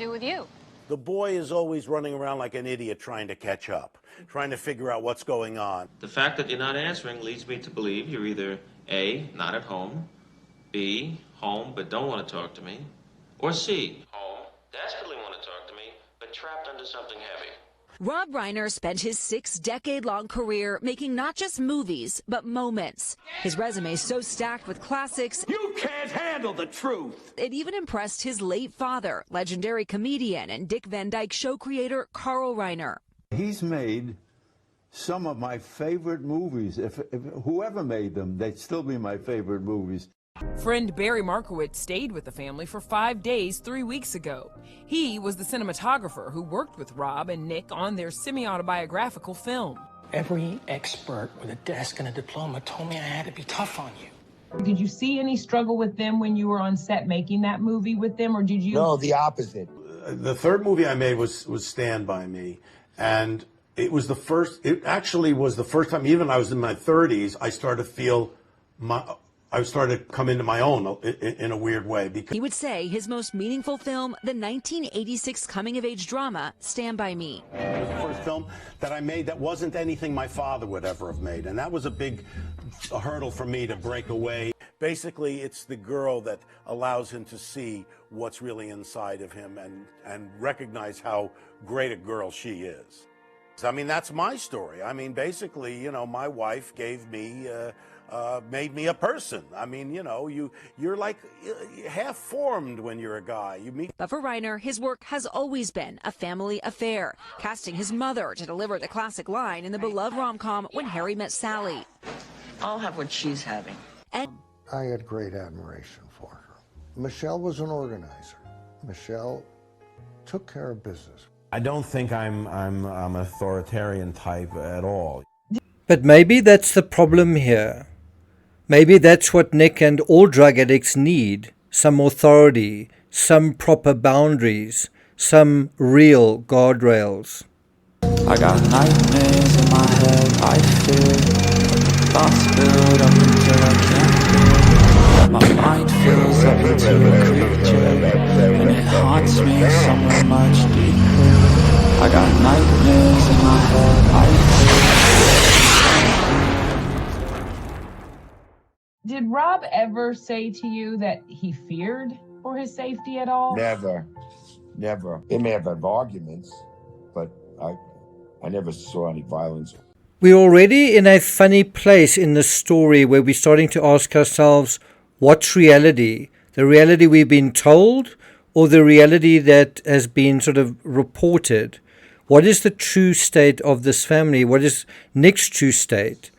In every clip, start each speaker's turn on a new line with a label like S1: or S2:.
S1: do with you?
S2: The boy is always running around like an idiot trying to catch up, trying to figure out what's going on.
S3: The fact that you're not answering leads me to believe you're either A, not at home, B, home but don't want to talk to me, or C, home, desperately want to talk to me, but trapped under something heavy.
S4: Rob Reiner spent his 6-decade-long career making not just movies, but moments. His resume is so stacked with classics,
S5: you can't handle the truth.
S4: It even impressed his late father, legendary comedian and Dick Van Dyke show creator Carl Reiner.
S6: He's made some of my favorite movies. If whoever made them, they'd still be my favorite movies.
S7: Friend Barry Markowitz stayed with the family for 5 days 3 weeks ago. He was the cinematographer who worked with Rob and Nick on their semi-autobiographical film.
S8: Every expert with a desk and a diploma told me I had to be tough on you.
S7: Did you see any struggle with them when you were on set making that movie with them, or did you?
S9: No, the opposite.
S2: The third movie I made was Stand By Me, and it actually was the first time, even when I was in my 30s, I started to come into my own in a weird way. Because
S4: he would say his most meaningful film, the 1986 coming-of-age drama, Stand By Me.
S2: It was the first film that I made that wasn't anything my father would ever have made, and that was a big hurdle for me to break away. Basically, it's the girl that allows him to see what's really inside of him and recognize how great a girl she is. I mean, that's my story. I mean, basically, you know, my wife gave me, made me a person. I mean, you know, you're like half-formed when you're a guy. You meet.
S4: But for Reiner, his work has always been a family affair, casting his mother to deliver the classic line in the beloved rom-com When Harry Met Sally.
S10: I'll have what she's having.
S4: And
S9: I had great admiration for her. Michelle was an organizer. Michelle took care of business.
S11: I don't think I'm an authoritarian type at all.
S12: But maybe that's the problem here. Maybe that's what Nick and all drug addicts need. Some authority, some proper boundaries, some real guardrails.
S13: I got nightmares in my head, I fear. Thoughts build up until I can't feel. My mind fills up into a creature, and it haunts me somewhere much deeper. I got nightmares in my head, I fear.
S7: Did Rob ever say to you that he feared for his safety at all?
S9: Never. They may have had arguments, but I never saw any violence.
S12: We're already in a funny place in the story where we're starting to ask ourselves, what's reality? The reality we've been told, or the reality that has been sort of reported? What is the true state of this family? What is Nick's true state?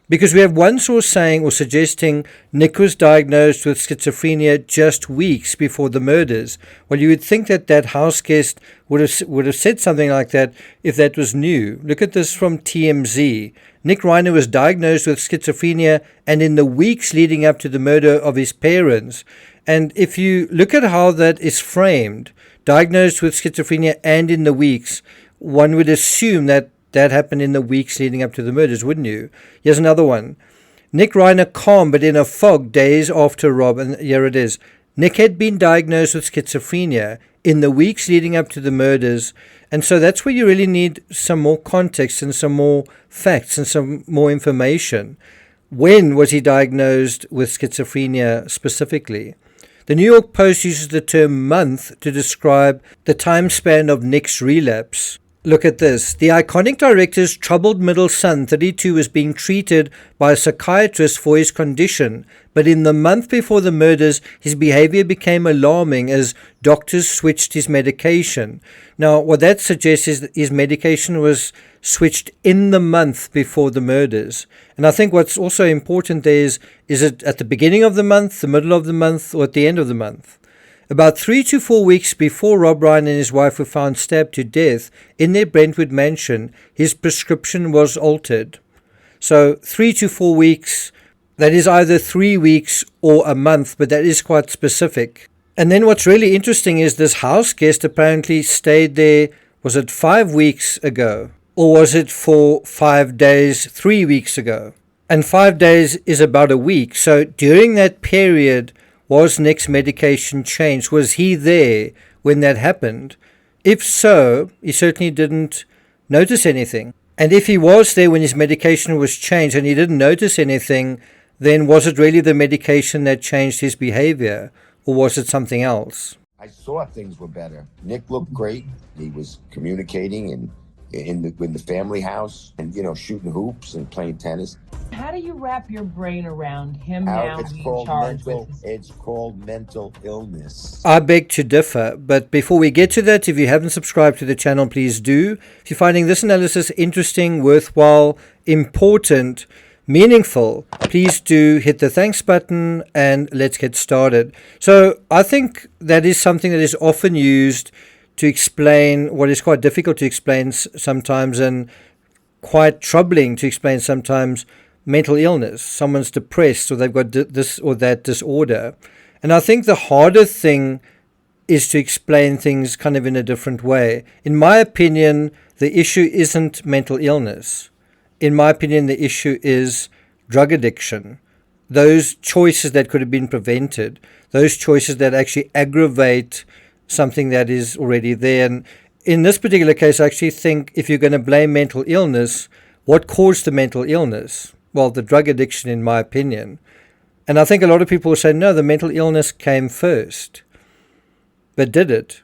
S12: Because we have one source saying or suggesting Nick was diagnosed with schizophrenia just weeks before the murders. Well, you would think that Houseguest would have said something like that if that was new. Look at this from TMZ. Nick Reiner was diagnosed with schizophrenia and in the weeks leading up to the murder of his parents. And if you look at how that is framed, diagnosed with schizophrenia and in the weeks, one would assume that happened in the weeks leading up to the murders, wouldn't you? Here's another one. Nick Reiner calm but in a fog days after Rob, and here it is. Nick had been diagnosed with schizophrenia in the weeks leading up to the murders, and so that's where you really need some more context and some more facts and some more information. When was he diagnosed with schizophrenia specifically? The New York Post uses the term month to describe the time span of Nick's relapse. Look at this. The iconic director's troubled middle son, 32, was being treated by a psychiatrist for his condition, but in the month before the murders, his behavior became alarming as doctors switched his medication. Now, what that suggests is that his medication was switched in the month before the murders. And I think what's also important there is it at the beginning of the month, the middle of the month, or at the end of the month? About 3 to 4 weeks before Rob Reiner and his wife were found stabbed to death in their Brentwood mansion, his prescription was altered. So 3 to 4 weeks, that is either 3 weeks or a month, but that is quite specific. And then what's really interesting is this Houseguest apparently stayed there, was it 5 weeks ago? Or was it for 5 days 3 weeks ago? And 5 days is about a week. So during that period, was Nick's medication changed? Was he there when that happened? If so, he certainly didn't notice anything. And if he was there when his medication was changed and he didn't notice anything, then was it really the medication that changed his behavior, or was it something else?
S1: I saw things were better. Nick looked great. He was communicating and in the family house and, shooting hoops and playing tennis.
S14: How do you wrap your brain around him
S1: Now
S14: now
S1: it's
S14: being
S1: called
S14: charged
S1: mental.
S14: with
S1: It's called mental illness.
S12: I beg to differ, but before we get to that, if you haven't subscribed to the channel, please do. If you're finding this analysis interesting, worthwhile, important, meaningful, please do hit the thanks button and let's get started. So I think that is something that is often used to explain what is quite difficult to explain sometimes and quite troubling to explain sometimes: mental illness. Someone's depressed or they've got this or that disorder. And I think the harder thing is to explain things kind of in a different way. In my opinion, the issue isn't mental illness. In my opinion, the issue is drug addiction. Those choices that could have been prevented, those choices that actually aggravate something that is already there. And in this particular case, I actually think if you're going to blame mental illness, what caused the mental illness? Well, the drug addiction, in my opinion. And I think a lot of people will say, no, the mental illness came first. But did it?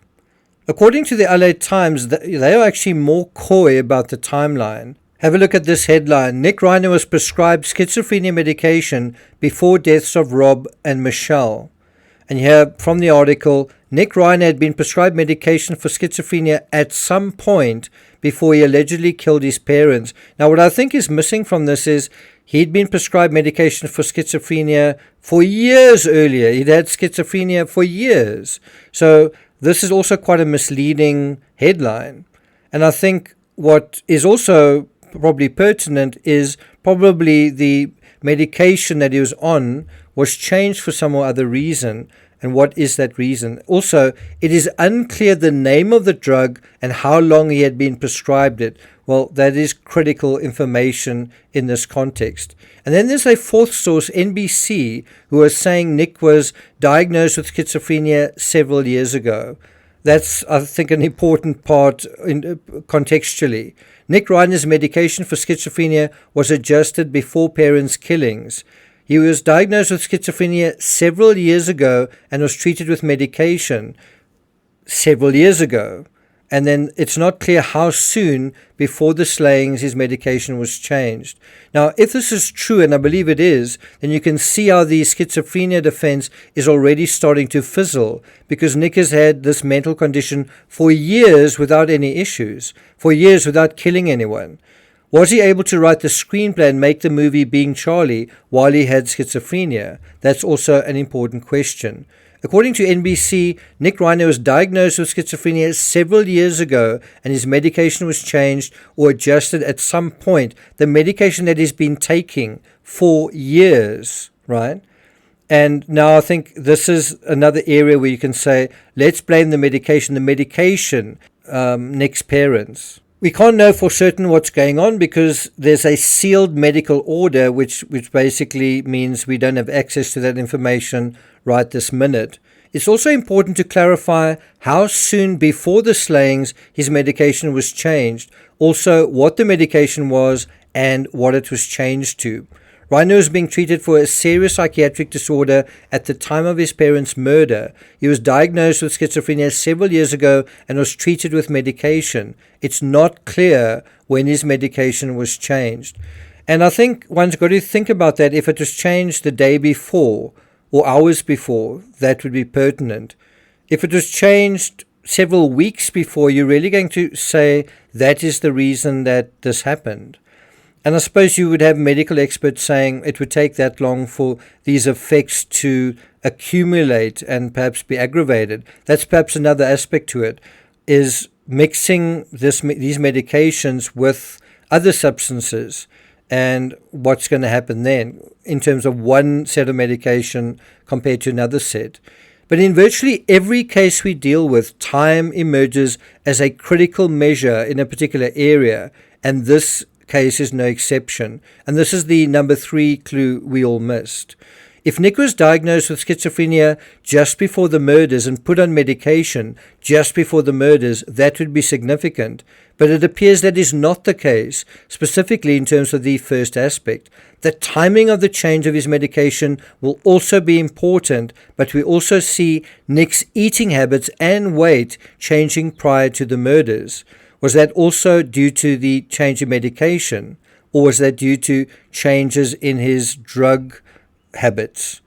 S12: According to the LA Times, they are actually more coy about the timeline. Have a look at this headline. Nick Reiner was prescribed schizophrenia medication before deaths of Rob and Michelle. And here from the article, Nick Reiner had been prescribed medication for schizophrenia at some point before he allegedly killed his parents. Now, what I think is missing from this is he'd been prescribed medication for schizophrenia for years earlier. He'd had schizophrenia for years. So this is also quite a misleading headline. And I think what is also probably pertinent is probably the medication that he was on was changed for some or other reason. And what is that reason? Also, it is unclear the name of the drug and how long he had been prescribed it. Well, that is critical information in this context. And then there's a fourth source, NBC, who is saying Nick was diagnosed with schizophrenia several years ago. That's, I think, an important part contextually. Nick Reiner's medication for schizophrenia was adjusted before parents' killings. He was diagnosed with schizophrenia several years ago and was treated with medication several years ago. And then it's not clear how soon before the slayings his medication was changed. Now, if this is true, and I believe it is, then you can see how the schizophrenia defense is already starting to fizzle, because Nick has had this mental condition for years without any issues, for years without killing anyone. Was he able to write the screenplay and make the movie Being Charlie while he had schizophrenia? That's also an important question. According to NBC, Nick Reiner was diagnosed with schizophrenia several years ago and his medication was changed or adjusted at some point. The medication that he's been taking for years, right? And now I think this is another area where you can say, let's blame the medication, Nick's parents. We can't know for certain what's going on because there's a sealed medical order, which basically means we don't have access to that information right this minute. It's also important to clarify how soon before the slayings his medication was changed, also what the medication was and what it was changed to. Reiner was being treated for a serious psychiatric disorder at the time of his parents' murder. He was diagnosed with schizophrenia several years ago and was treated with medication. It's not clear when his medication was changed. And I think one's got to think about that. If it was changed the day before or hours before, that would be pertinent. If it was changed several weeks before, you're really going to say that is the reason that this happened. And I suppose you would have medical experts saying it would take that long for these effects to accumulate and perhaps be aggravated. That's perhaps another aspect to it, is mixing these medications with other substances and what's going to happen then in terms of one set of medication compared to another set. But in virtually every case we deal with, time emerges as a critical measure in a particular area, and this case is no exception. And this is the number 3 clue we all missed. If Nick was diagnosed with schizophrenia just before the murders and put on medication just before the murders, that would be significant. But it appears that is not the case, specifically in terms of the first aspect. The timing of the change of his medication will also be important, but we also see Nick's eating habits and weight changing prior to the murders. Was that also due to the change in medication, or was that due to changes in his drug habits?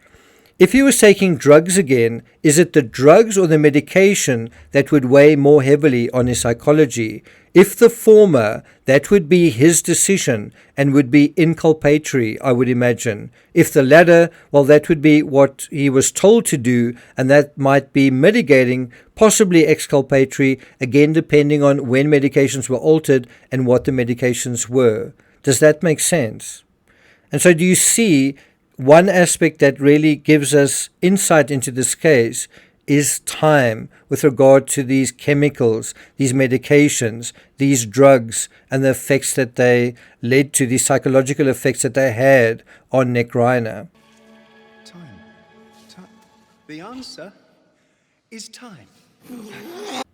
S12: If he was taking drugs again, is it the drugs or the medication that would weigh more heavily on his psychology? If the former, that would be his decision and would be inculpatory, I would imagine. If the latter, well, that would be what he was told to do, and that might be mitigating, possibly exculpatory, again depending on when medications were altered and what the medications were. Does that make sense? And so do you see one aspect that really gives us insight into this case is time with regard to these chemicals, these medications, these drugs, and the effects that they led to, the psychological effects that they had on Nick Reiner.
S15: Time. The answer is time.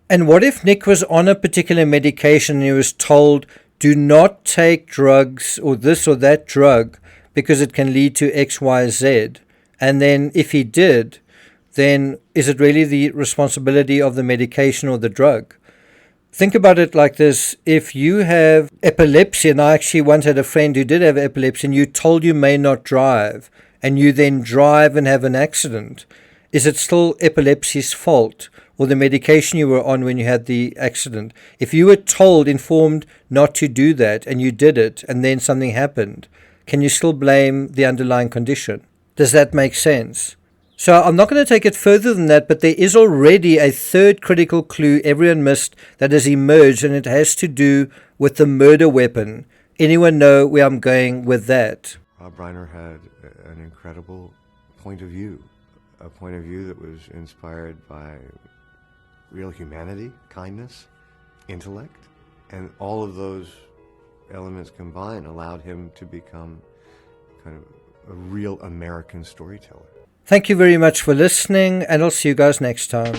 S12: And what if Nick was on a particular medication and he was told, do not take drugs or this or that drug because it can lead to X, Y, Z. And then if he did, then is it really the responsibility of the medication or the drug? Think about it like this. If you have epilepsy, and I actually once had a friend who did have epilepsy, and you told you may not drive, and you then drive and have an accident, is it still epilepsy's fault or the medication you were on when you had the accident? If you were informed not to do that, and you did it, and then something happened, can you still blame the underlying condition? Does that make sense? So I'm not going to take it further than that, but there is already a third critical clue everyone missed that has emerged, and it has to do with the murder weapon. Anyone know where I'm going with that?
S16: Rob Reiner had an incredible point of view, a point of view that was inspired by real humanity, kindness, intellect, and all of those elements combined allowed him to become kind of a real American storyteller.
S12: Thank you very much for listening, and I'll see you guys next time.